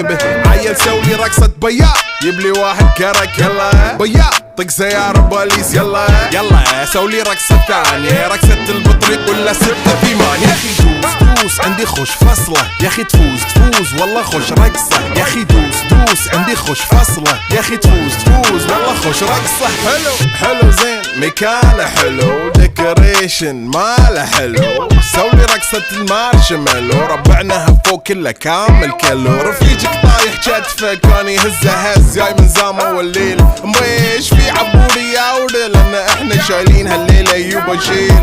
به. عيل سولي رقصة بياع يبلي واحد كرك يلا بياع طق سيارة بوليس يلا يلا سولي رقصة ثانية رقصة البطريق ولا 6 8. يا اخي دوس عندي خوش فصلة يا اخي تفوز والله خوش رقصة يا اخي دوس عندي خوش فصلة يا اخي تفوز والله خوش رقصة. حلو زين مكانه حلو ديكوريشن ماله حلو سولي رقصة المارشميلو ربعناها فوق كله كامل كيلو. رفيجك طايح كتفه كان يهزه هز جاي من زامه والليل مبيش في عبوري يا ولد لان احنا شايلين هالليلة يوبا شيل.